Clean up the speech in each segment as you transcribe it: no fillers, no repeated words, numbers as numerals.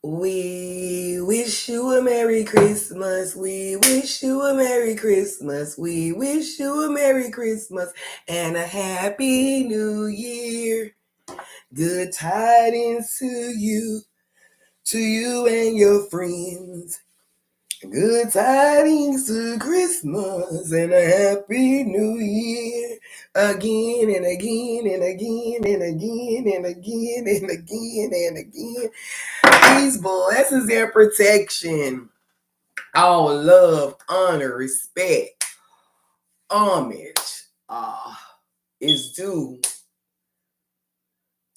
We wish you a Merry Christmas. We wish you a Merry Christmas. We wish you a Merry Christmas and a Happy New Year. Good tidings to you and your friends. Good tidings to Christmas and a Happy New Year. Again and again and again and again and again and again and again. Peace, blessings, and protection. All love, honor, respect, homage is due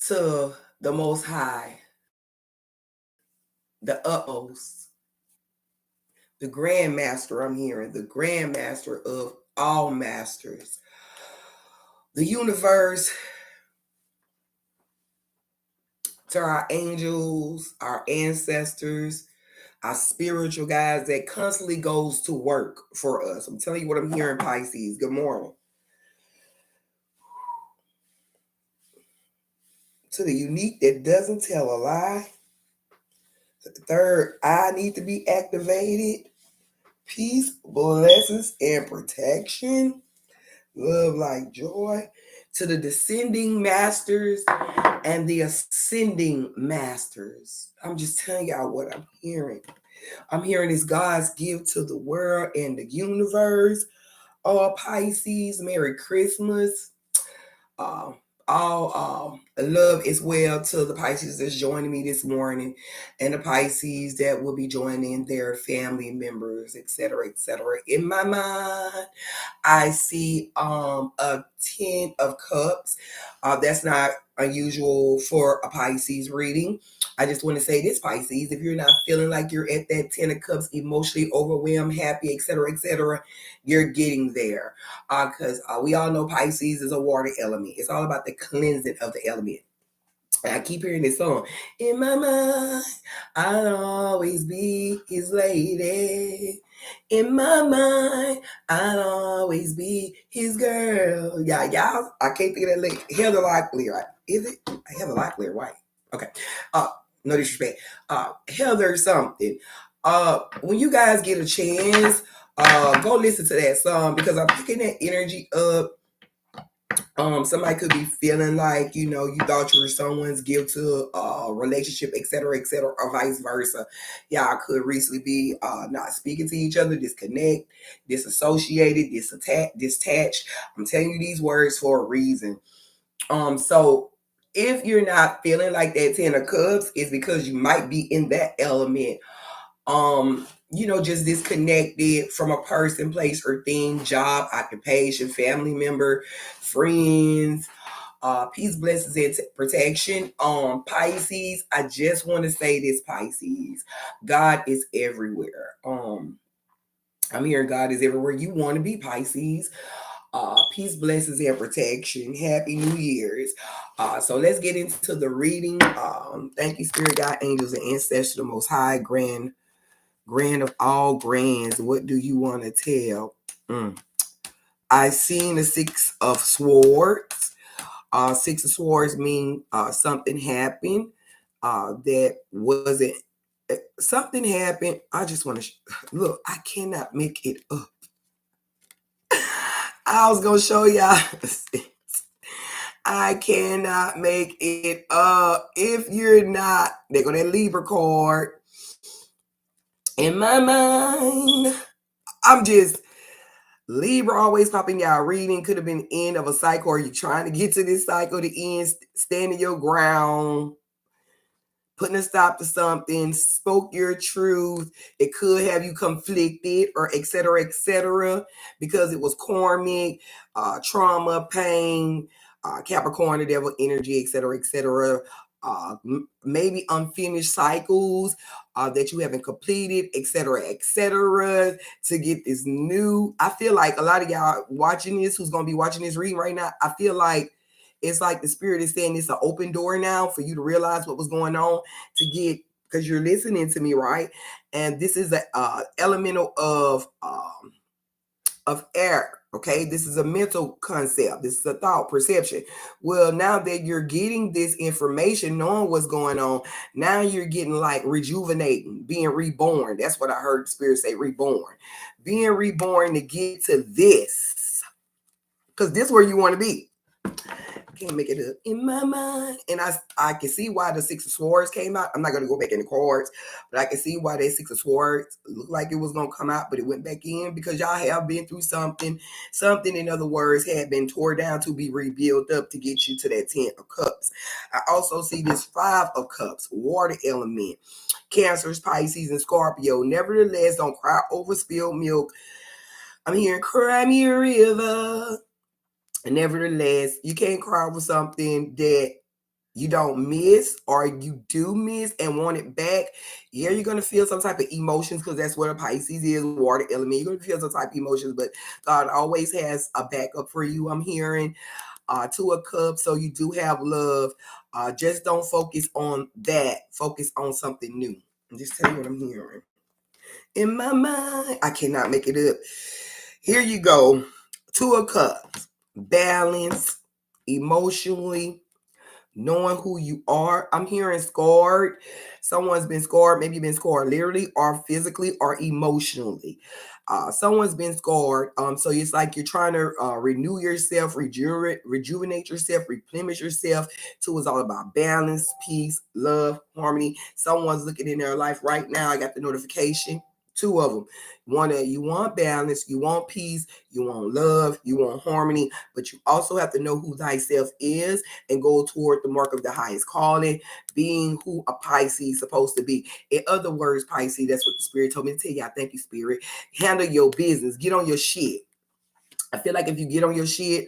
to the Most High, the utmost, the Grand Master. I'm hearing the Grand Master of all masters, the universe, to our angels, our ancestors, our spiritual guides that constantly goes to work for us. I'm telling you what I'm hearing, Pisces. Good morning. To the unique that doesn't tell a lie. The third eye need to be activated. Peace, blessings, and protection. Love, like joy. To the descending masters and the ascending masters. I'm just telling y'all what I'm hearing. I'm hearing is God's gift to the world and the universe. All Pisces, Merry Christmas. All love as well to the Pisces that's joining me this morning, and the Pisces that will be joining their family members, etc., etc. In my mind, I see a 10 of cups. That's not unusual for a Pisces reading. I just want to say this, Pisces, if you're not feeling like you're at that 10 of cups, emotionally overwhelmed, happy, etc., you're getting there. Because we all know Pisces is a water element. It's all about the cleansing of the element. And I keep hearing this song. In my mind, I'll always be his lady. In my mind, I'll always be his girl. Yeah, y'all, I can't think of that lady. Heather Locklear, right? Is it? Heather Locklear, right? Okay. No disrespect. Heather something. When you guys get a chance, go listen to that song because I'm picking that energy up. Somebody could be feeling like, you thought you were someone's gift to a relationship, etc., or vice versa. Y'all could recently be not speaking to each other, disconnect, disassociated, detached. I'm telling you these words for a reason. So if you're not feeling like that 10 of cups, it's because you might be in that element. Just disconnected from a person, place, or thing, job, occupation, family member, friends. Peace, blessings, and protection. Pisces, I just want to say this, Pisces. God is everywhere. I'm hearing God is everywhere you want to be, Pisces. Peace, blessings, and protection. Happy New Year's. So let's get into the reading. Thank you, Spirit, God, angels, and ancestors, the Most High, grand of all grands. What do you want to tell? I seen the Six of Swords. Six of Swords mean something happened that wasn't. Something happened. I just want to look. I cannot make it up. I was gonna show y'all. I cannot make it up. If you're not, they're gonna Libra card. In my mind, I'm just Libra always popping y'all reading. Could have been end of a cycle, or you trying to get to this cycle to end, standing your ground, putting a stop to something, spoke your truth. It could have you conflicted or etc., because it was karmic, trauma, pain, Capricorn, the devil energy, etc. Maybe unfinished cycles that you haven't completed, etc., to get this new. I feel like a lot of y'all watching this, who's going to be watching this reading right now, I feel like it's like the spirit is saying it's an open door now for you to realize what was going on, to get, because you're listening to me, right? And this is an elemental of air. Okay, this is a mental concept. This is a thought, perception. Well, now that you're getting this information, knowing what's going on, now you're getting like rejuvenating, being reborn. That's what I heard the Spirit say, reborn. Being reborn to get to this. Because this is where you want to be. Can't make it up in my mind. And I can see why the Six of Swords came out. I'm not going to go back in the cards, but I can see why that Six of Swords looked like it was going to come out, but it went back in because y'all have been through something. Something, in other words, had been torn down to be rebuilt up to get you to that 10 of Cups. I also see this 5 of Cups, water element, Cancers, Pisces, and Scorpio. Nevertheless, don't cry over spilled milk. I'm hearing cry me a river. And nevertheless, you can't cry over something that you don't miss or you do miss and want it back. Yeah, you're going to feel some type of emotions because that's what a Pisces is, water element. You're going to feel some type of emotions, but God always has a backup for you. I'm hearing 2 of Cups, so you do have love. Just don't focus on that. Focus on something new. I'm just telling you what I'm hearing. In my mind, I cannot make it up. Here you go. 2 of Cups. Balance, emotionally, knowing who you are. I'm hearing scarred. Someone's been scarred. Maybe you've been scarred literally or physically or emotionally. Someone's been scarred. So it's like you're trying to renew yourself, rejuvenate yourself, replenish yourself. 2 is all about balance, peace, love, harmony. Someone's looking in their life right now. I got the notification. 2 of them. You want balance, you want peace, you want love, you want harmony, but you also have to know who thyself is and go toward the mark of the highest calling, being who a Pisces is supposed to be. In other words, Pisces, that's what the Spirit told me to tell you. I thank you, Spirit. Handle your business. Get on your shit. I feel like if you get on your shit,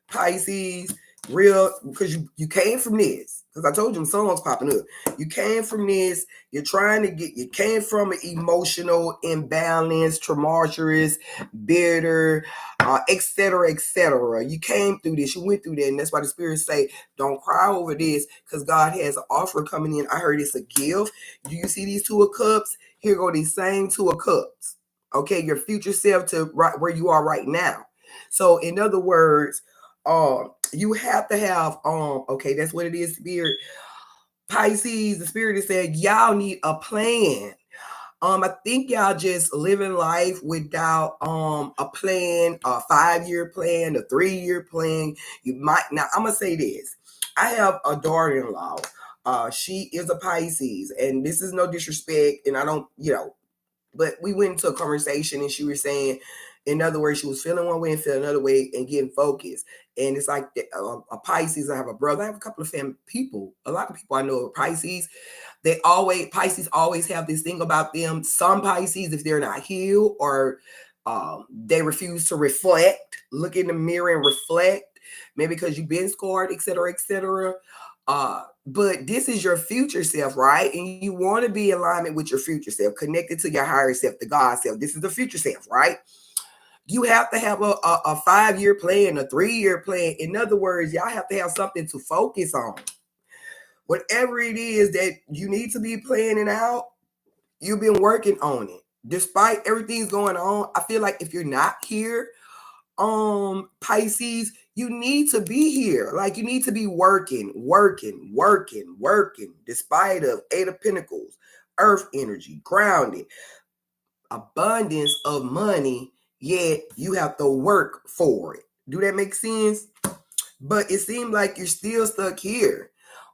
Pisces, real, because you came from this. Because I told you some songs popping up. You came from this. You came from an emotional imbalance, tumultuous, bitter, etc., etc. You came through this. You went through that. And that's why the Spirit say, don't cry over this because God has an offer coming in. I heard it's a gift. Do you see these 2 of Cups? Here go these same 2 of Cups. Okay, your future self to right where you are right now. So in other words, you have to have okay, that's what it is, Spirit. Pisces, the Spirit is saying y'all need a plan. I think y'all just living life without a plan, a 5-year plan, a 3-year plan. You might now. I'm gonna say this. I have a daughter-in-law. She is a Pisces, and this is no disrespect, and I don't, but we went into a conversation and she was saying, in other words, she was feeling one way and feeling another way and getting focused. And it's like a Pisces. I have a brother. I have a couple of family people. A lot of people I know are Pisces. Pisces always have this thing about them. Some Pisces, if they're not healed or they refuse to reflect, look in the mirror and reflect, maybe because you've been scarred, etc., etc. But this is your future self, right? And you want to be in alignment with your future self, connected to your higher self, the God self. This is the future self, right? You have to have a 5-year plan, a 3-year plan. In other words, y'all have to have something to focus on. Whatever it is that you need to be planning out, you've been working on it. Despite everything's going on, I feel like if you're not here, Pisces, you need to be here. Like you need to be working, despite of 8 of Pentacles, earth energy, grounded, abundance of money, yet you have to work for it. Do that make sense? But it seems like you're still stuck here.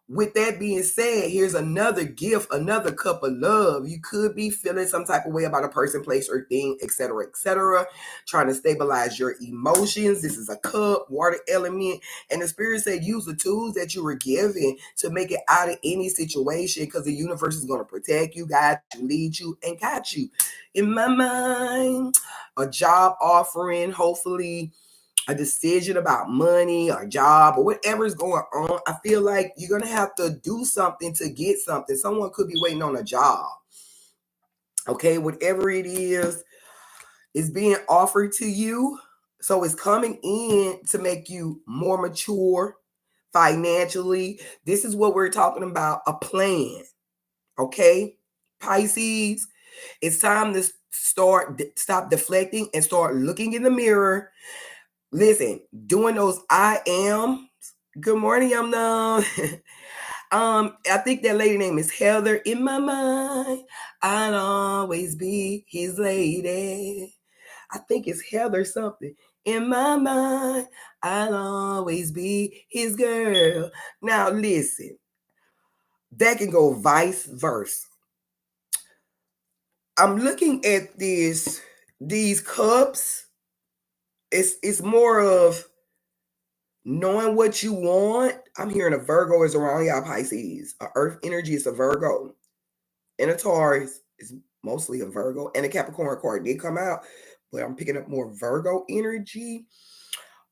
With that being said, here's another gift, another cup of love. You could be feeling some type of way about a person, place, or thing, etc., etc., trying to stabilize your emotions. This is a cup, water element. And the Spirit said use the tools that you were given to make it out of any situation because the universe is going to protect you, guide you, lead you, and guide you. In my mind, a job offering, hopefully a decision about money or job or whatever is going on, I feel like you're going to have to do something to get something. Someone could be waiting on a job. Okay, whatever it is being offered to you. So it's coming in to make you more mature financially. This is what we're talking about, a plan. Okay, Pisces, it's time to stop deflecting and start looking in the mirror. Listen, doing those I am. Good morning, I'm done. I think that lady name is Heather. In my mind, I'll always be his lady. I think it's Heather something. In my mind, I'll always be his girl. Now listen, that can go vice versa. I'm looking at these cups. It's more of knowing what you want. I'm hearing a Virgo is around y'all Pisces. A Earth energy is a Virgo. And a Taurus is mostly a Virgo. And a Capricorn card did come out, but I'm picking up more Virgo energy.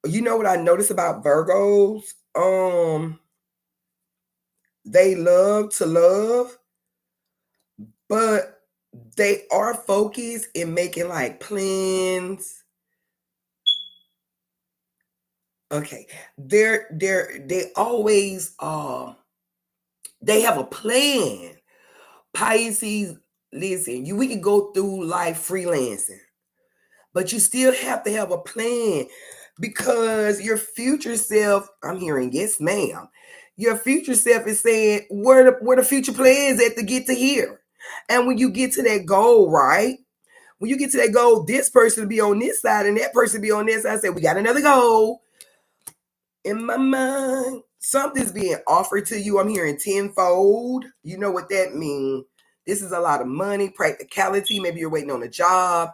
You know what I notice about Virgos? They love to love, but they are focused in making like plans. Okay. They always they have a plan. Pisces, listen, we can go through life freelancing, but you still have to have a plan because your future self, I'm hearing yes, ma'am. Your future self is saying where the future plans at to get to here. And when you get to that goal, right? When you get to that goal, this person will be on this side and that person will be on this side. I say, we got another goal. In my mind, something's being offered to you. I'm hearing tenfold. You know what that means. This is a lot of money, practicality. Maybe you're waiting on a job.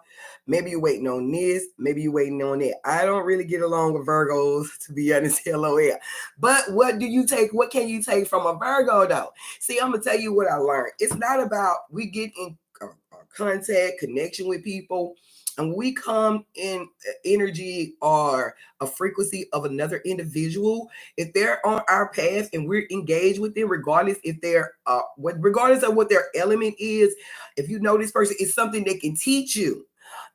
Maybe you're waiting on this. Maybe you're waiting on that. I don't really get along with Virgos, to be honest, LOL. But what do you take? What can you take from a Virgo, though? See, I'm going to tell you what I learned. It's not about we get in contact, connection with people, and we come in energy or a frequency of another individual. If they're on our path and we're engaged with them, regardless if they're regardless of what their element is, if you know this person, it's something they can teach you.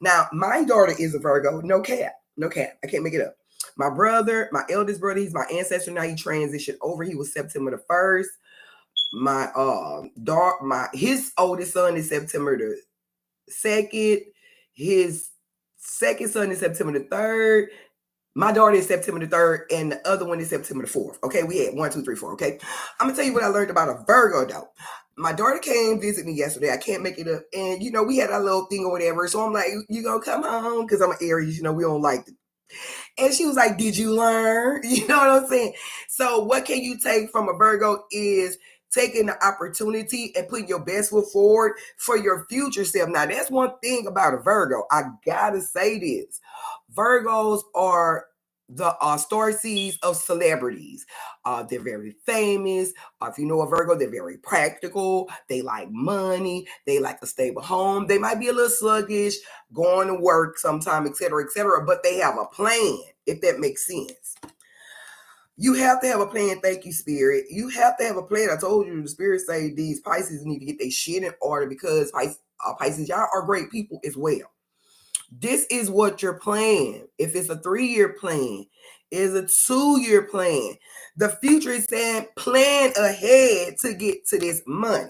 Now, my daughter is a Virgo. No cap. I can't make it up. My brother, my eldest brother, he's my ancestor. Now he transitioned over. He was September the 1st. His oldest son is September the 2nd. His second son is September the 3rd. My daughter is September the 3rd, and the other one is September the 4th. Okay, we had 1, 2, 3, 4. Okay, I'm gonna tell you what I learned about a Virgo though. My daughter came visit me yesterday. I can't make it up, and we had our little thing or whatever. So I'm like, "You gonna come home?" Because I'm an Aries. We don't like it. And she was like, "Did you learn?" You know what I'm saying? So what can you take from a Virgo is taking the opportunity and putting your best foot forward for your future self. Now, that's one thing about a Virgo. I gotta say this. Virgos are the star seeds of celebrities. They're very famous. If you know a Virgo, they're very practical. They like money. They like a stable home. They might be a little sluggish, going to work sometime, etc., but they have a plan, if that makes sense. You have to have a plan. Thank you, Spirit. You have to have a plan. I told you, the Spirit say these Pisces need to get their shit in order because Pisces, y'all are great people as well. This is what your plan. If it's a 3-year plan, is a 2-year plan. The future is saying plan ahead to get to this money.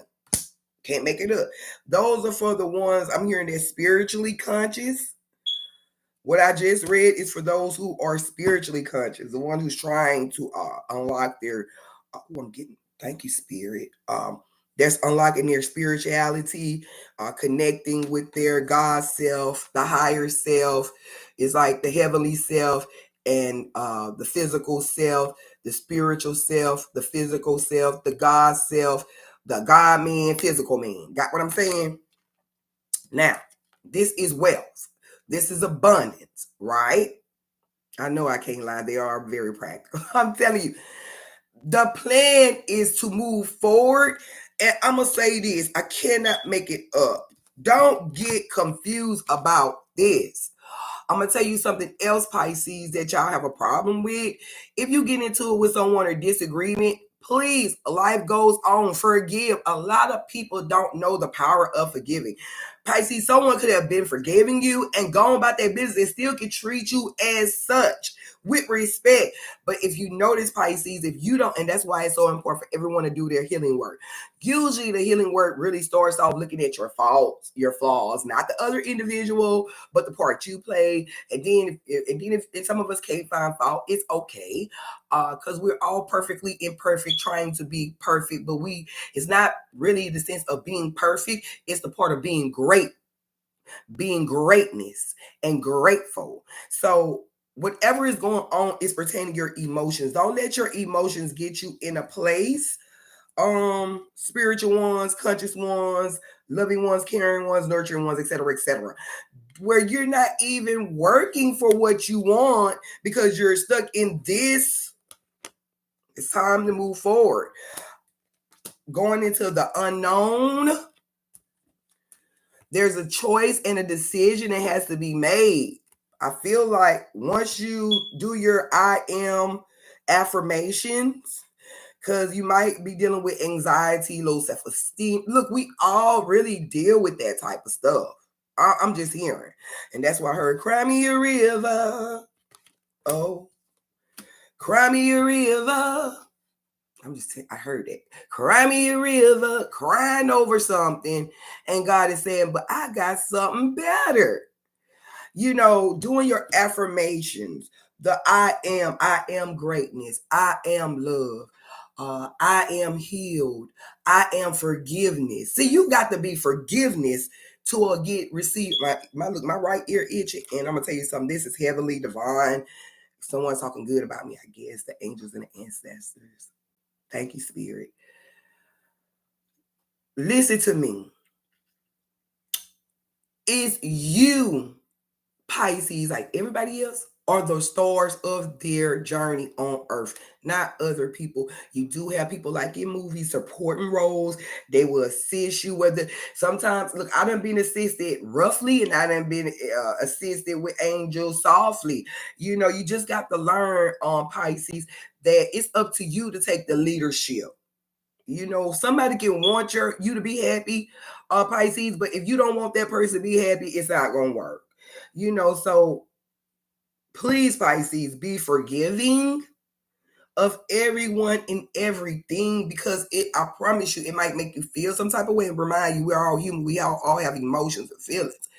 Can't make it up. Those are for the ones I'm hearing that's spiritually conscious. What I just read is for those who are spiritually conscious, the one who's trying to unlock their. I'm getting. Thank you, Spirit. That's unlocking their spirituality, connecting with their God self, the higher self, is like the heavenly self and the physical self, the spiritual self, the physical self, the God self, the God man, physical man. Got what I'm saying? Now, this is wealth. This is abundance, right? I know I can't lie. They are very practical. I'm telling you, the plan is to move forward. And I'm going to say this. I cannot make it up. Don't get confused about this. I'm going to tell you something else, Pisces, that y'all have a problem with. If you get into it with someone or disagreement, please, life goes on. Forgive. A lot of people don't know the power of forgiving. Pisces, someone could have been forgiving you and gone about their business and still can treat you as such. with respect. But if you notice, Pisces, if you don't, and that's why it's so important for everyone to do their healing work. Usually the healing work really starts off looking at your faults, your flaws, not the other individual, but the part you play. And then if some of us can't find fault, it's okay. Because we're all perfectly imperfect, trying to be perfect, but it's not really the sense of being perfect, it's the part of being great, being greatness and grateful. So whatever is going on is pertaining to your emotions. Don't let your emotions get you in a place, spiritual ones, conscious ones, loving ones, caring ones, nurturing ones, etc., where you're not even working for what you want because you're stuck in this. It's time to move forward. Going into the unknown, there's a choice and a decision that has to be made. I feel like once you do your I am affirmations, because you might be dealing with anxiety, low self-esteem. Look, we all really deal with that type of stuff. I'm just hearing. And that's why I heard, cry me a river. Oh, cry me a river. I heard it. Cry me a river, crying over something. And God is saying, but I got something better. Doing your affirmations, the I am greatness, I am love, I am healed, I am forgiveness. See, you got to be forgiveness to receive. My right ear itching, and I'm gonna tell you something. This is heavenly, divine. Someone's talking good about me, I guess. The angels and the ancestors. Thank you, Spirit. Listen to me. It's you, Pisces, like everybody else, are the stars of their journey on earth, not other people. You do have people like in movies supporting roles. They will assist you. Whether sometimes, look, I done been assisted roughly, and I done been assisted with angels softly. You just got to learn on Pisces that it's up to you to take the leadership. Somebody can want you to be happy, Pisces, but if you don't want that person to be happy, it's not gonna work. So please, Pisces, be forgiving of everyone and everything, because I promise you, it might make you feel some type of way and remind you we're all human. We all have emotions and feelings.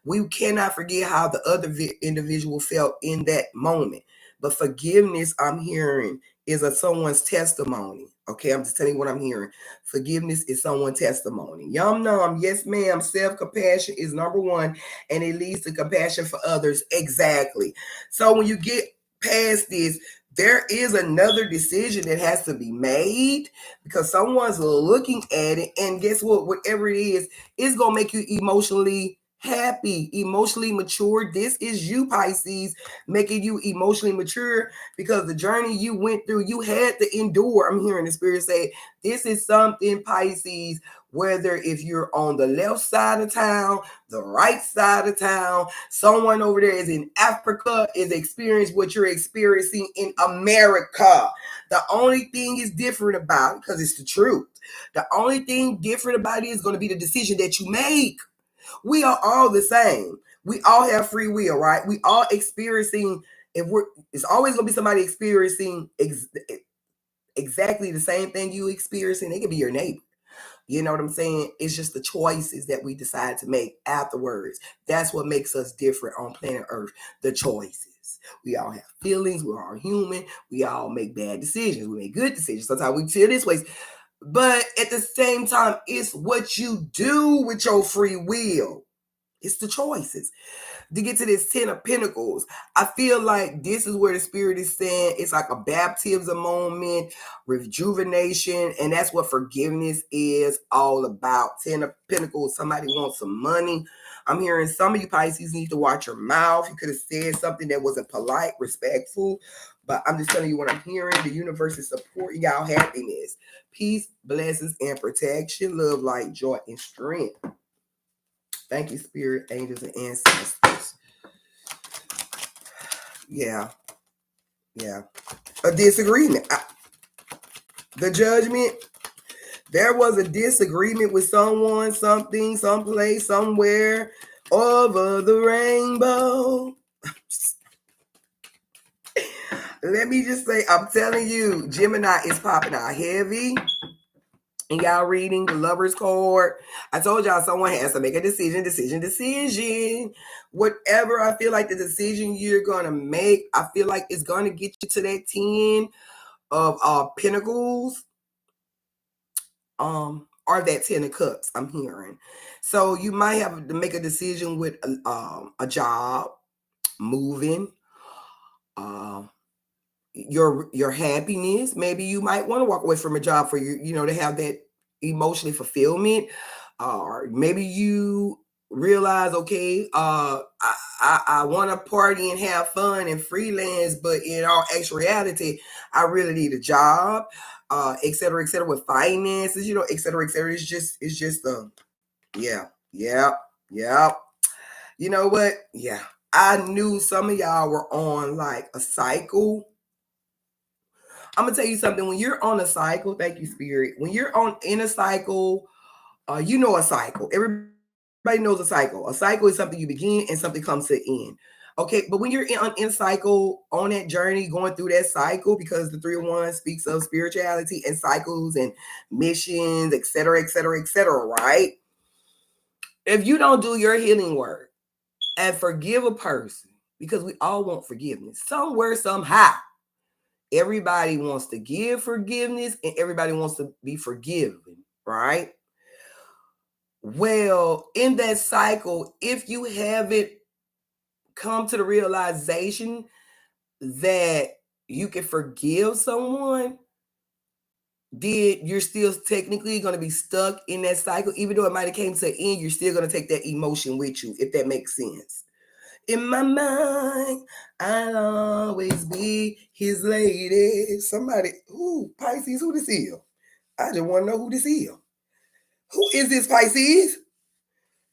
We cannot forget how the other individual felt in that moment. But forgiveness, I'm hearing, is someone's testimony. Okay, I'm just telling you what I'm hearing. Forgiveness is someone's testimony. Yum num, yes ma'am. Self-compassion is number one, and it leads to compassion for others. Exactly. So when you get past this, there is another decision that has to be made, because someone's looking at it, and guess what? Whatever it is, it's going to make you emotionally happy, emotionally mature. This is you, Pisces, making you emotionally mature, because the journey you went through, you had to endure. I'm hearing the Spirit say, this is something, Pisces, whether if you're on the left side of town, the right side of town, someone over there is in Africa, is experiencing what you're experiencing in America. The only thing is different about it, because it's the truth. The only thing different about it is going to be the decision that you make. We are all the same. We all have free will, right? We all experiencing, it's always going to be somebody experiencing exactly the same thing you experiencing. They could be your neighbor. You know what I'm saying? It's just the choices that we decide to make afterwards. That's what makes us different on planet Earth. The choices. We all have feelings. We're all human. We all make bad decisions. We make good decisions. Sometimes we feel this way. But at the same time, it's what you do with your free will. It's the choices. To get to this 10 of Pentacles, I feel like this is where the Spirit is saying it's like a baptism moment, rejuvenation, and that's what forgiveness is all about. 10 of Pentacles, somebody wants some money. I'm hearing some of you Pisces need to watch your mouth. You could have said something that wasn't polite, respectful, but I'm just telling you what I'm hearing. The universe is supporting y'all happiness, peace, blessings, and protection, love, light, joy, and strength. Thank you, Spirit, angels, and ancestors. Yeah. A disagreement. The Judgment. There was a disagreement with someone, something, someplace, somewhere over the rainbow. Let me just say, I'm telling you, Gemini is popping out heavy. And y'all reading the Lover's card. I told y'all someone has to make a decision. Whatever I feel like the decision you're gonna make, I feel like it's gonna get you to that 10 of pentacles. Or that 10 of cups, I'm hearing. So you might have to make a decision with a job, moving, your happiness. Maybe you might want to walk away from a job for you know, to have that emotionally fulfillment. Or maybe you realize, okay, I want to party and have fun and freelance, but in all actuality, I really need a job, et cetera, with finances, you know, et cetera, et cetera. It's just yeah. You know what? Yeah. I knew some of y'all were on like a cycle. I'm gonna tell you something. When you're on a cycle, thank you, Spirit. When you're in a cycle, you know a cycle. Everybody knows a cycle. A cycle is something you begin and something comes to an end. Okay, but when you're in cycle, on that journey, going through that cycle, because the 301 speaks of spirituality and cycles and missions, et cetera, right? If you don't do your healing work and forgive a person, because we all want forgiveness somewhere, somehow. Everybody wants to give forgiveness and everybody wants to be forgiven, right? Well, in that cycle, if you haven't come to the realization that you can forgive someone, then you're still technically going to be stuck in that cycle. Even though it might have came to an end, you're still going to take that emotion with you, if that makes sense. In my mind, I'll always be his lady. Somebody, Pisces, who this is? I just want to know who this is. Who is this, Pisces?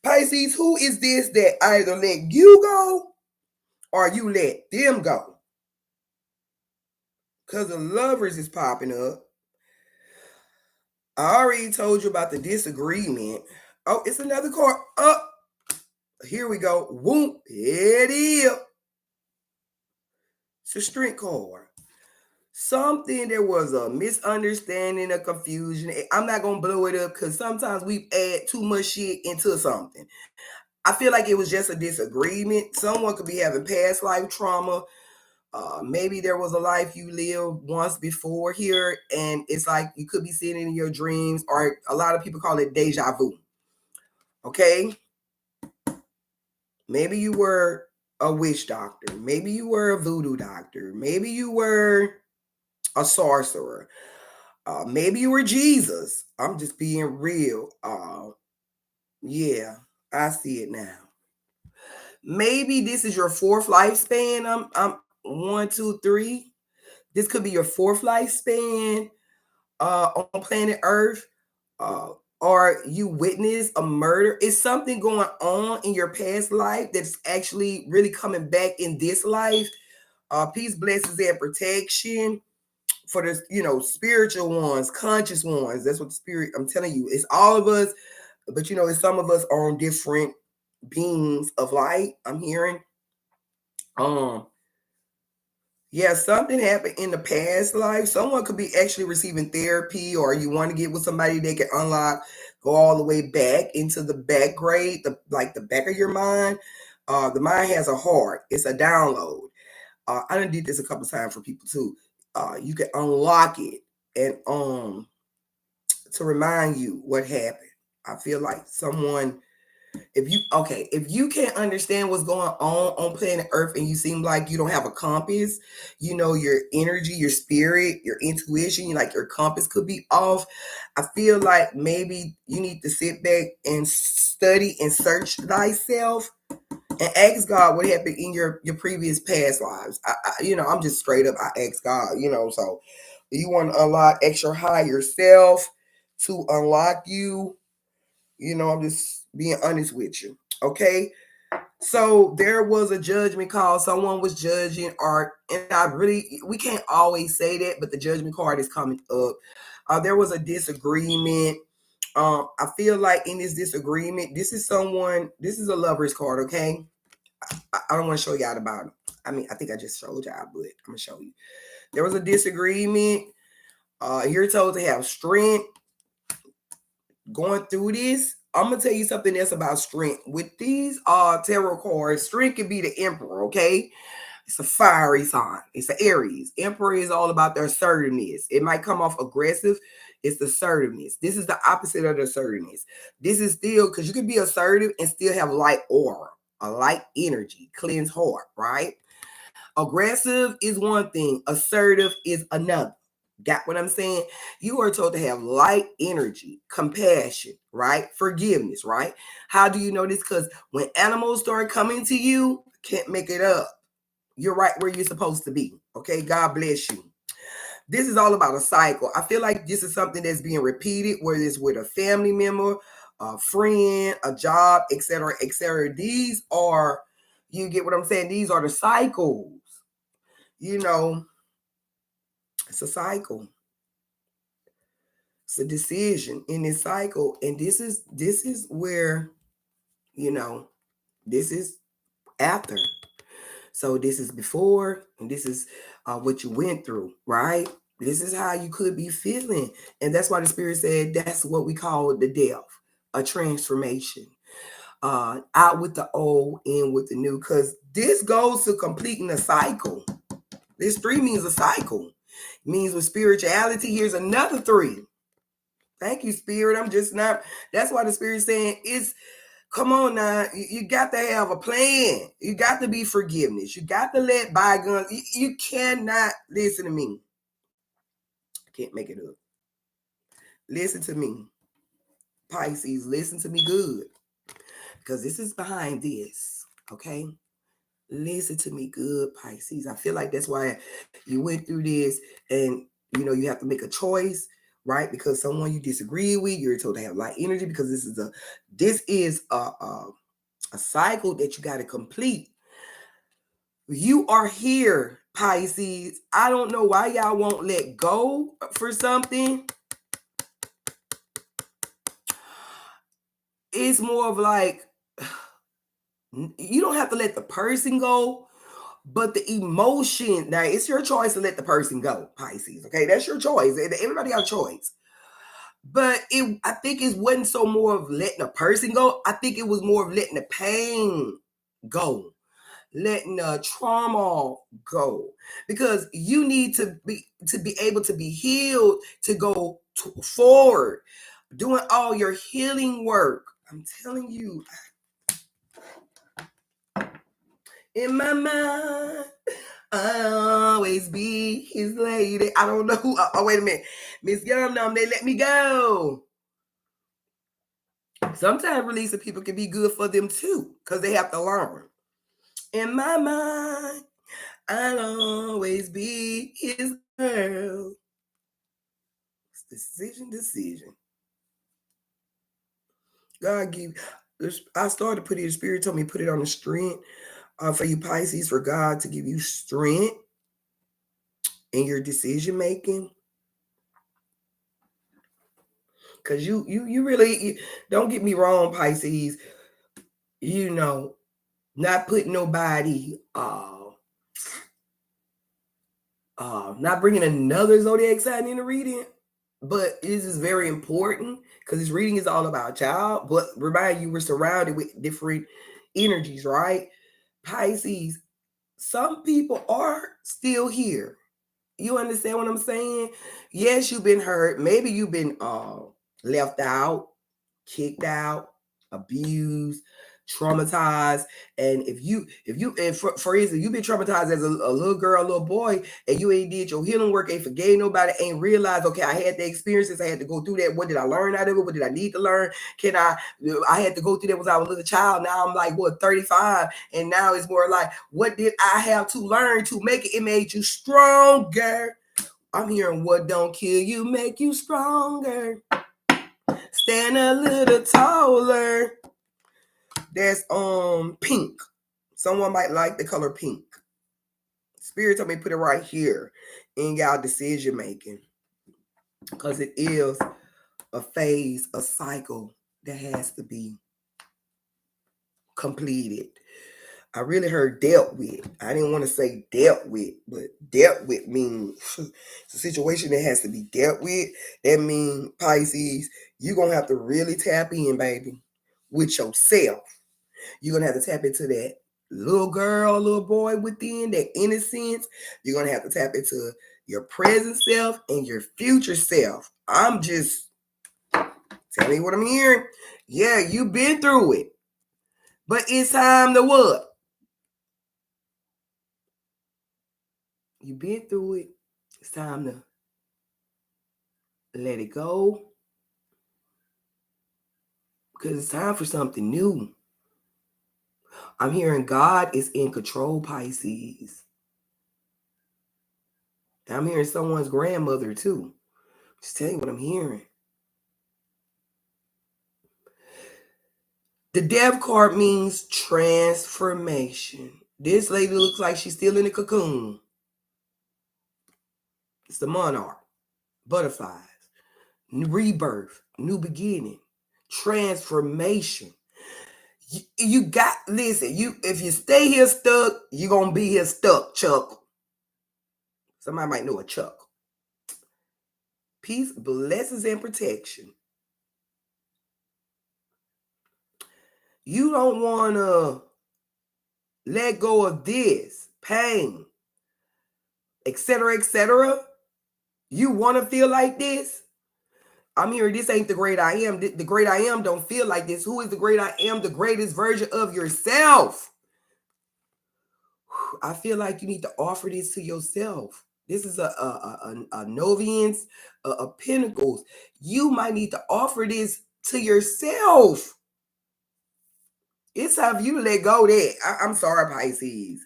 Pisces, who is this that either let you go or you let them go? Because the Lovers is popping up. I already told you about the disagreement. Oh, it's another card. Up. Here we go. Whoop. It is. It's a Strength card. Something, there was a misunderstanding, a confusion. I'm not going to blow it up because sometimes we add too much shit into something. I feel like it was just a disagreement. Someone could be having past life trauma. Maybe there was a life you lived once before here, and it's like you could be seeing it in your dreams, or a lot of people call it deja vu. Okay? Maybe you were a witch doctor. Maybe you were a voodoo doctor. Maybe you were a sorcerer. Maybe you were Jesus. I'm just being real. Yeah, I see it now. Maybe this is your fourth lifespan. I'm 1, 2, 3. This could be your fourth lifespan on planet Earth. Uh, or you witness a murder. It's something going on in your past life that's actually really coming back in this life. Peace, blessings, and protection for the, you know, spiritual ones, conscious ones. That's what the spirit, I'm telling you, it's all of us, but you know, it's some of us are on different beings of light. I'm hearing. Yeah, something happened in the past life. Someone could be actually receiving therapy, or you want to get with somebody that can unlock, go all the way back into the back grade, the back of your mind. The mind has a heart. It's a download. I done did this a couple times for people too. You can unlock it and to remind you what happened. I feel like someone, if you can't understand what's going on planet Earth, and you seem like you don't have a compass, you know, your energy, your spirit, your intuition, like your compass could be off. I feel like maybe you need to sit back and study and search thyself and ask God what happened in your previous past lives. You know, I'm just straight up, I ask God, you know. So you want to unlock extra higher self to unlock you. You know, I'm just being honest with you. Okay. So there was a judgment call. Someone was judging art. And we can't always say that, but the judgment card is coming up. There was a disagreement. I feel like in this disagreement, this is a Lover's card. Okay. I don't want to show y'all about it. I mean, I think I just showed y'all, but I'm going to show you. There was a disagreement. You're told to have strength going through this. I'm going to tell you something else about strength. With these tarot cards, strength can be the emperor, okay? It's a fiery sign. It's an Aries. Emperor is all about their assertiveness. It might come off aggressive. It's the assertiveness. This is the opposite of the assertiveness. This is still, because you can be assertive and still have light aura, a light energy, cleanse heart, right? Aggressive is one thing. Assertive is another. Got what I'm saying? You are told to have light energy, compassion, right? Forgiveness, right? How do you know this? Because when animals start coming to you, can't make it up. You're right where you're supposed to be. Okay, God bless you. This is all about a cycle. I feel like this is something that's being repeated, whether it's with a family member, a friend, a job, etc., etc. These are, you get what I'm saying? These are the cycles. You know, it's a cycle. It's a decision in this cycle. And this is where, you know, this is after. So this is before, and this is what you went through, right? This is how you could be feeling. And that's why the Spirit said that's what we call the death, a transformation. Out with the old, in with the new, because this goes to completing a cycle. This 3 means a cycle. It means with spirituality, here's another 3. Thank you, Spirit. I'm just not, that's why the Spirit's saying it's, come on now, you got to have a plan. You got to be forgiveness. You got to let bygones, you cannot, listen to me. I can't make it up. Listen to me. Pisces, listen to me good. Because this is behind this, okay? Listen to me good, Pisces. I feel like that's why you went through this, and, you know, you have to make a choice, right? Because someone you disagree with, you're told to have light energy, because this is a cycle that you got to complete. You are here, Pisces. I don't know why y'all won't let go for something. It's more of like, you don't have to let the person go, but the emotion, now it's your choice to let the person go, Pisces. Okay, that's your choice. Everybody got a choice. But I think it wasn't so more of letting a person go. I think it was more of letting the pain go, letting the trauma go, because you need to be able to be healed, to go forward, doing all your healing work. I'm telling you, in my mind, I'll always be his lady. I don't know who. Oh, wait a minute. Miss Yum Num, they let me go. Sometimes releasing people can be good for them too, because they have to learn. In my mind, I'll always be his girl. It's decision. God give. I started putting, the Spirit told me put it on the strength for you Pisces, for God to give you strength in your decision making. Because you really, don't get me wrong, Pisces, you know, not putting nobody, not bringing another zodiac sign in the reading, but this is very important because this reading is all about y'all. But remind you, we're surrounded with different energies, right? Pisces, some people are still here. You understand what I'm saying? Yes, you've been hurt. Maybe you've been left out, kicked out, abused, traumatized. And and for instance, you've been traumatized as a little girl, a little boy, and you ain't did your healing work, ain't forgave nobody, ain't realized, okay, I had the experiences, I had to go through that. What did I learn out of it? What did I need to learn? I had to go through that when I was a little child. Now I'm like, 35, and now it's more like, what did I have to learn to make it? It made you stronger. I'm hearing, what don't kill you make you stronger. Stand a little taller. That's pink. Someone might like the color pink. Spirit told me put it right here in y'all decision making, because it is a phase, a cycle that has to be completed. I really heard dealt with. I didn't want to say dealt with, but dealt with means it's a situation that has to be dealt with. That means, Pisces, you're going to have to really tap in, baby, with yourself. You're going to have to tap into that little girl, little boy within, that innocence. You're going to have to tap into your present self and your future self. I'm just telling you what I'm hearing. Yeah, you've been through it. But it's time to what? You've been through it. It's time to let it go. Because it's time for something new. I'm hearing God is in control, Pisces. I'm hearing someone's grandmother too. Just tell you what I'm hearing. The Death card means transformation. This lady looks like she's still in the cocoon. It's the monarch. Butterflies. New rebirth. New beginning. Transformation. You got, listen, if you stay here stuck, you're going to be here stuck, Chuck. Somebody might know a Chuck. Peace, blessings, and protection. You don't want to let go of this pain, etc., etc. You want to feel like this? I'm hearing this ain't the great I am. The great I am don't feel like this. Who is the great I am? The greatest version of yourself. I feel like you need to offer this to yourself. This is a Novians, a Pentacles. You might need to offer this to yourself. It's time for you to let go of that. I'm sorry, Pisces.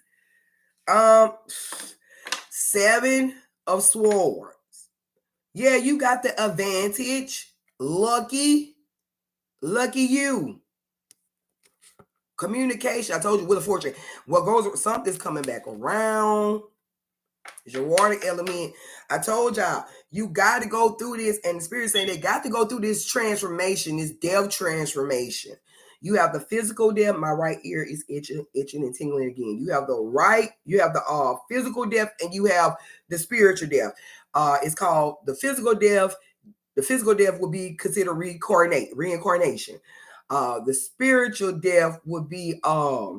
7 of Swords. Yeah, you got the advantage. Lucky you. Communication. I told you, Wheel of Fortune. What goes, something's coming back around. It's your water element. I told y'all, you got to go through this, and the Spirit saying they got to go through this transformation, this death transformation. You have the physical death. My right ear is itching and tingling again. You have the physical death, and you have the spiritual death. It's called the physical death. The physical death would be considered reincarnation. The spiritual death would be a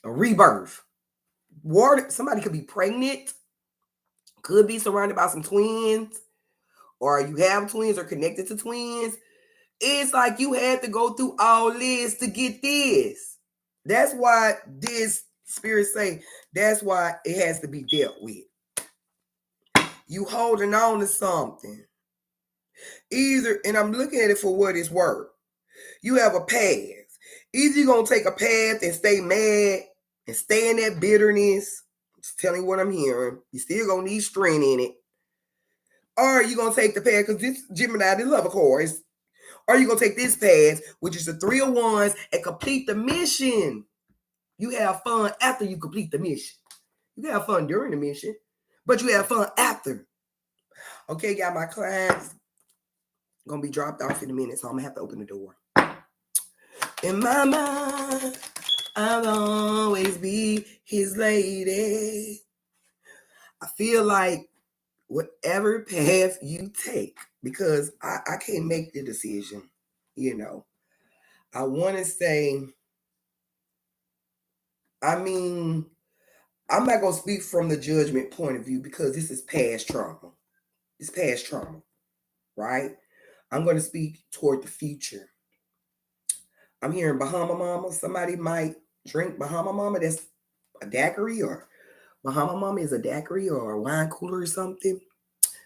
rebirth. Somebody could be pregnant, could be surrounded by some twins, or you have twins or connected to twins. It's like you had to go through all this to get this. That's why this Spirit say, that's why it has to be dealt with. You holding on to something. Either, and I'm looking at it for what it's worth. You have a path. Either you're going to take a path and stay mad and stay in that bitterness. Just telling you what I'm hearing. You still going to need strength in it. Or you're going to take the path, because this Gemini, they love a chorus. Or you're going to take this path, which is the 3 of Wands, and complete the mission. You have fun after you complete the mission. You can have fun during the mission, but you have fun after. Okay, got my clients going to be dropped off in a minute, so I'm going to have to open the door. In my mind, I'll always be his lady. I feel like whatever path you take, because I can't make the decision, I want to say, I'm not going to speak from the judgment point of view, because this is past trauma. It's past trauma, right? I'm going to speak toward the future. I'm hearing Bahama Mama. Somebody might drink Bahama Mama. That's a daiquiri, or Bahama Mama is a daiquiri or a wine cooler or something.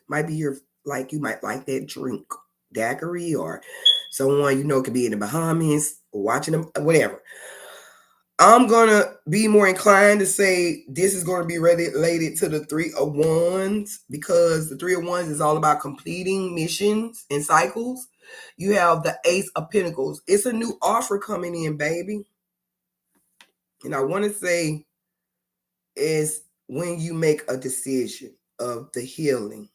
Might be you might like that drink, daiquiri, or someone could be in the Bahamas or watching them, whatever. I'm gonna be more inclined to say this is going to be related to the 3 of Wands, because the 3 of Wands is all about completing missions and cycles. You have the Ace of Pentacles. It's a new offer coming in, baby. And I want to say is when you make a decision of the healing.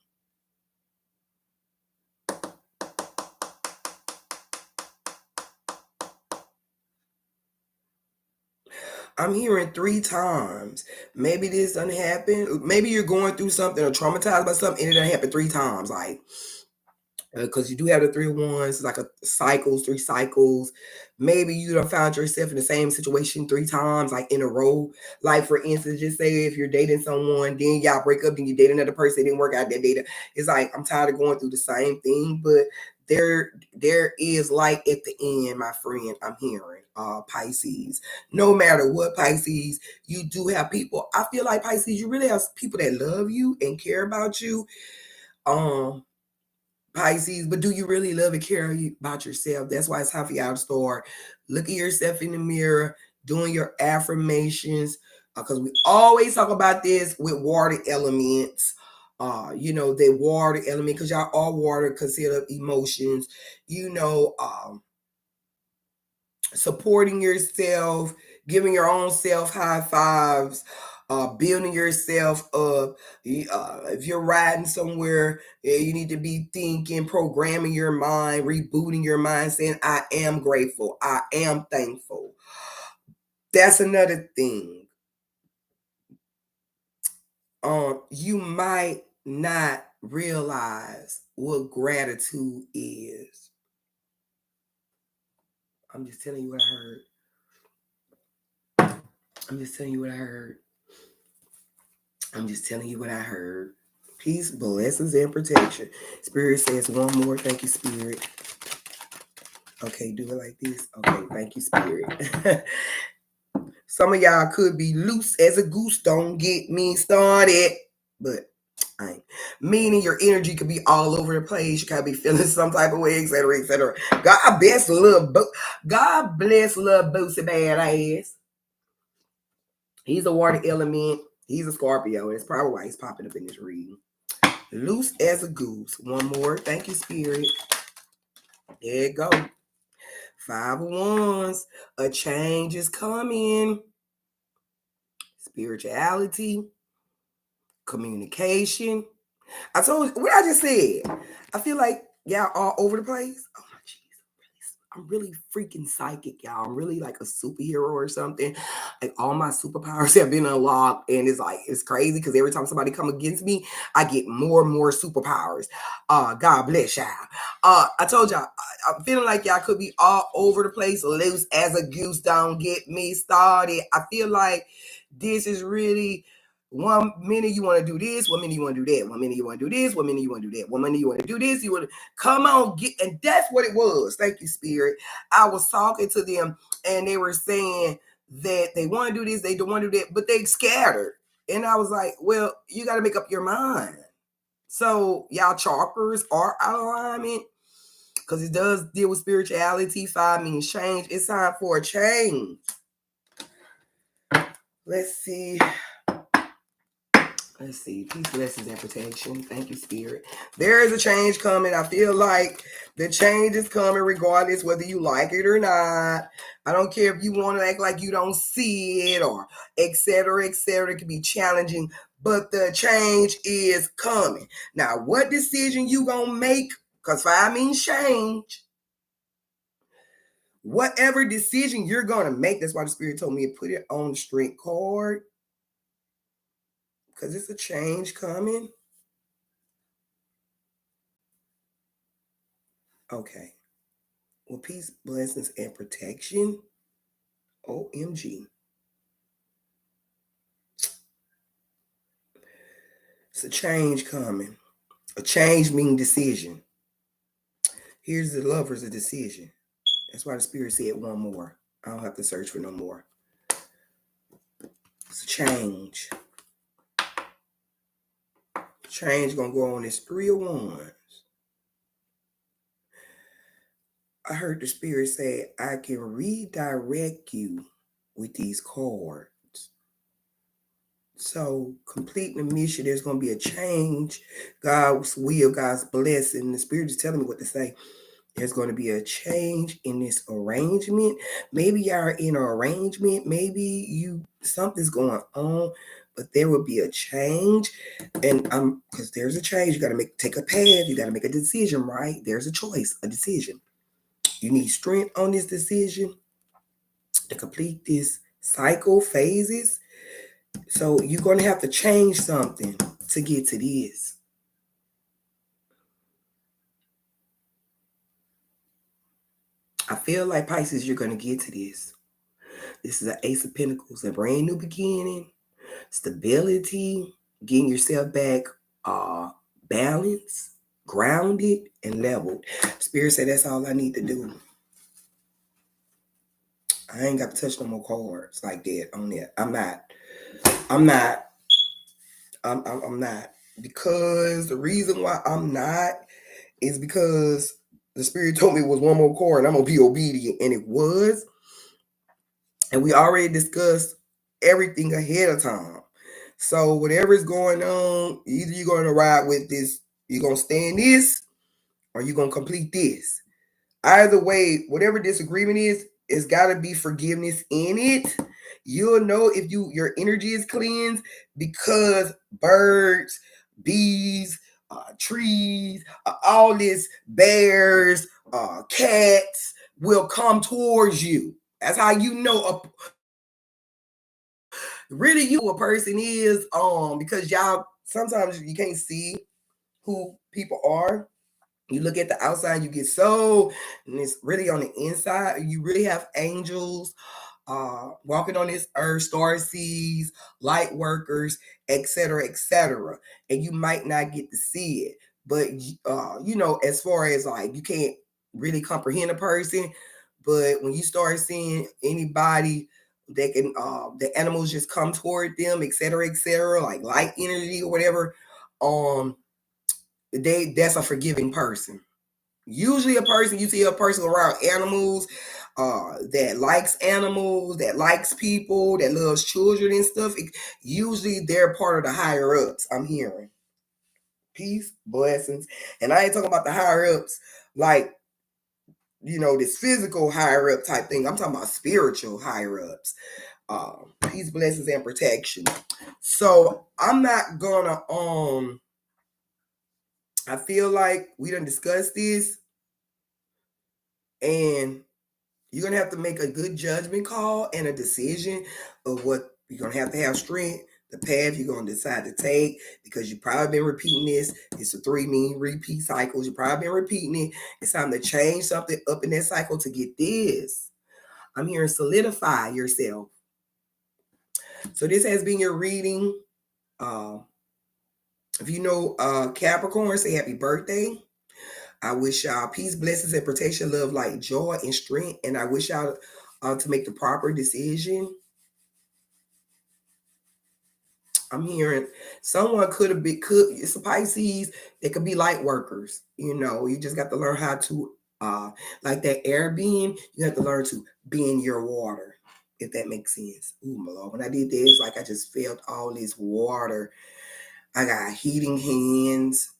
I'm hearing 3 times. Maybe this done happen. Maybe you're going through something or traumatized by something and it done happened 3 times. Like, because you do have the 3 of Wands, like a cycles, 3 cycles. Maybe you done found yourself in the same situation 3 times, like in a row. Like, for instance, just say if you're dating someone, then y'all break up, then you date another person, it didn't work out that data. It's like, I'm tired of going through the same thing, but there is light at the end, my friend. I'm hearing Pisces. No matter what, Pisces, you do have people. I feel like Pisces, you really have people that love you and care about you. Pisces, but do you really love and care about yourself? That's why it's time for y'all to start looking yourself in the mirror, doing your affirmations, because we always talk about this with water elements. The water element, because y'all all water consider emotions. Supporting yourself, giving your own self high fives, building yourself up. If you're riding somewhere, you need to be thinking, programming your mind, rebooting your mind, saying, I am grateful, I am thankful. That's another thing. You might not realize what gratitude is. I'm just telling you what I heard. I'm just telling you what I heard. I'm just telling you what I heard. Peace, blessings, and protection. Spirit says one more. Thank you, Spirit. Okay, do it like this. Okay, thank you, Spirit. Some of y'all could be loose as a goose. Don't get me started. But I ain't. Meaning your energy could be all over the place. You could be feeling some type of way, etc., etc. God bless little Boosie bad ass. He's a water element. He's a Scorpio. That's probably why he's popping up in this reading. Loose as a goose. One more. Thank you, Spirit. There you go. 5 of Wands. A change is coming. Spirituality. Communication. I told you what I just said. I feel like y'all all over the place. Oh my jeez. I'm really freaking psychic, y'all. I'm really like a superhero or something. Like, all my superpowers have been unlocked, and it's crazy because every time somebody come against me, I get more and more superpowers. God bless y'all. I told y'all, I'm feeling like y'all could be all over the place, loose as a goose. Don't get me started. I feel like this is really. One minute you want to do this, 1 minute you want to do that, 1 minute you want to do this, 1 minute you want to do that, 1 minute you want to do this, you want to come on, and that's what it was. Thank you, Spirit. I was talking to them and they were saying that they want to do this, they don't want to do that, but they scattered. And I was like, well, you got to make up your mind. So y'all chakras are out of alignment because it does deal with spirituality. 5 means change. It's time for a change. Let's see. Peace, blessings, and protection. Thank you, Spirit. There is a change coming. I feel like the change is coming regardless whether you like it or not. I don't care if you want to act like you don't see it or etc., etc. It can be challenging, but the change is coming. Now, what decision you gonna make? Because 5 means change. Whatever decision you're gonna make, that's why the Spirit told me to put it on the strength card. Because it's a change coming. Okay. Well, peace, blessings, and protection. OMG. It's a change coming. A change means decision. Here's the Lovers, a decision. That's why the Spirit said one more. I don't have to search for no more. It's a change. Change gonna go on this 3 of Wands. I heard the Spirit say, I can redirect you with these cards. So, completing the mission, there's going to be a change. God's will, God's blessing. The Spirit is telling me what to say. There's going to be a change in this arrangement. Maybe y'all are in an arrangement. Maybe something's going on, but there will be a change. And because there's a change, you got to take a path. You got to make a decision, right? There's a choice, a decision. You need strength on this decision to complete this cycle, phases. So you're going to have to change something to get to this. I feel like Pisces, you're going to get to this. This is an Ace of Pentacles, a brand new beginning, stability, getting yourself back balanced, grounded, and leveled. Spirit said that's all I need to do. I ain't got to touch no more cards like that on that. I'm not. Because the reason why I'm not is because the Spirit told me it was one more card and I'm going to be obedient. And it was. And we already discussed everything ahead of time. So whatever is going on, either you're going to ride with this, you're going to stay in this, or you're going to complete this. Either way, whatever disagreement is, it's got to be forgiveness in it. You'll know if your energy is cleansed because birds, bees, trees, all this, bears, cats will come towards you. That's how you know really you a person is because y'all sometimes you can't see who people are. You look at the outside, you get so, and it's really on the inside. You really have angels walking on this earth, star seeds, light workers, etc., and you might not get to see it. But as far as like you can't really comprehend a person, but when you start seeing anybody that can the animals just come toward them, etc., like light energy or whatever, that's a forgiving person. Usually you see a person around animals, that likes animals, that likes people, that loves children and stuff. Usually they're part of the higher ups, I'm hearing. Peace, blessings. And I ain't talking about the higher ups like, this physical higher up type thing. I'm talking about spiritual higher ups. Peace, blessings, and protection. So I'm not gonna I feel like we done discussed this, and you're going to have to make a good judgment call and a decision of what you're going to have strength, the path you're going to decide to take, because you've probably been repeating this. It's a 3 mean repeat cycles. You've probably been repeating it. It's time to change something up in that cycle to get this. I'm hearing solidify yourself. So this has been your reading. If you know Capricorn, say happy birthday. I wish y'all peace, blessings, and protection, love, light, joy, and strength. And I wish y'all to make the proper decision. I'm hearing someone it's a Pisces. They could be light workers. You just got to learn how to, like that air being, you have to learn to be in your water, if that makes sense. Ooh, my Lord. When I did this, it's like I just felt all this water. I got heating hands.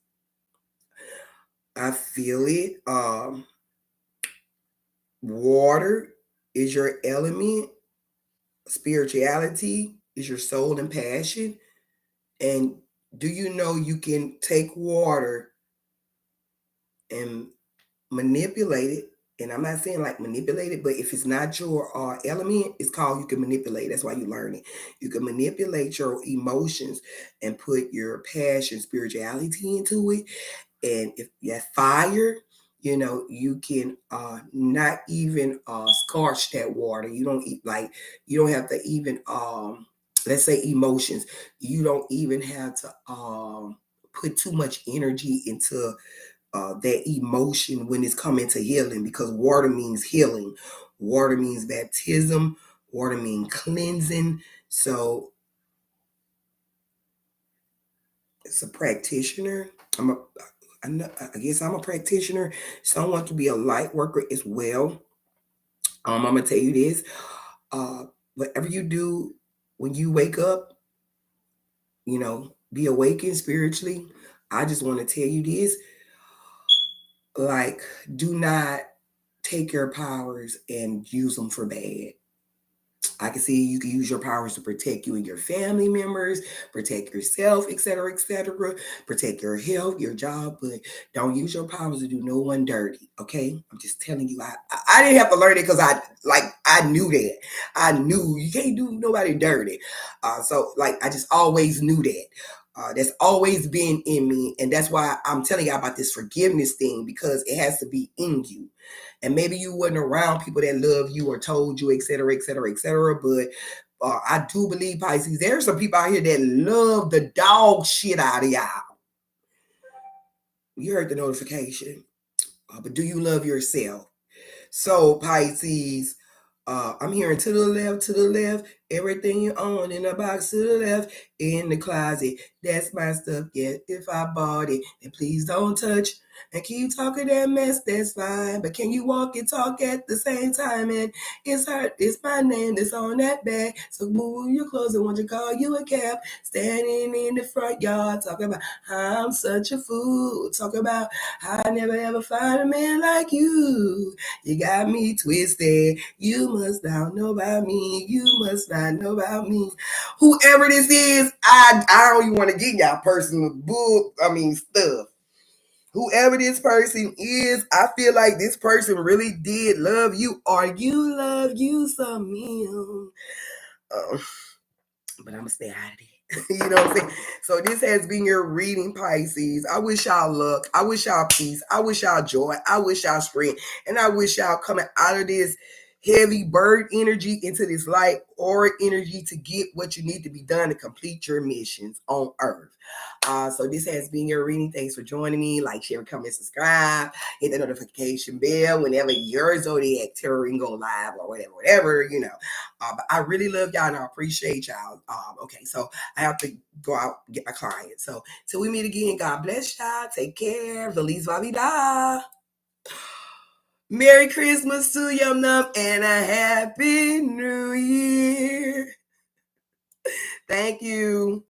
I feel it. Water is your element. Spirituality is your soul and passion. And do you know you can take water and manipulate it? And I'm not saying like manipulate it, but if it's not your element, it's called you can manipulate. That's why you learn it. You can manipulate your emotions and put your passion, spirituality into it. And if you have fire, you can not even scorch that water. You don't you don't have to even let's say emotions. You don't even have to put too much energy into that emotion when it's coming to healing, because water means healing. Water means baptism. Water means cleansing. So it's a practitioner. I guess I'm a practitioner. Someone to be a light worker as well. I'm gonna tell you this. Whatever you do when you wake up, be awakened spiritually. I just want to tell you this. Like, do not take your powers and use them for bad. I can see you can use your powers to protect you and your family members, protect yourself, etc., protect your health, your job, but don't use your powers to do no one dirty. Okay, I'm just telling you. I didn't have to learn it because I knew that. I knew you can't do nobody dirty. So like I just always knew that. That's always been in me, and that's why I'm telling you about this forgiveness thing, because it has to be in you. And maybe you wasn't around people that love you or told you, etc., but I do believe, Pisces, there's some people out here that love the dog shit out of y'all. You heard the notification, but do you love yourself? So, Pisces, I'm hearing to the left, everything you own in the box to the left, in the closet. That's my stuff. Yeah, if I bought it, then please don't touch. And keep talking that mess, that's fine. But can you walk and talk at the same time? And it's her, it's my name that's on that bag. So move your clothes and want to call you a cab. Standing in the front yard, talking about how I'm such a fool. Talk about how I never ever find a man like you. You got me twisted. You must not know about me. You must not know about me. Whoever this is, I don't even want to get y'all personal stuff. Whoever this person is, I feel like this person really did love you, or you love you some him. But I'm gonna stay out of it. You know what I'm saying? So this has been your reading, Pisces. I wish y'all luck. I wish y'all peace. I wish y'all joy. I wish y'all strength. And I wish y'all coming out of this heavy bird energy into this light aura energy to get what you need to be done to complete your missions on Earth. So this has been your reading. Thanks for joining me. Like, share, comment, subscribe. Hit the notification bell whenever your zodiac tarot reading go live or whatever, you know. But I really love y'all and I appreciate y'all. Okay, so I have to go out and get my client. So till we meet again, God bless y'all. Take care. Feliz Navidad. Merry Christmas to Yum Num and a Happy New Year. Thank you.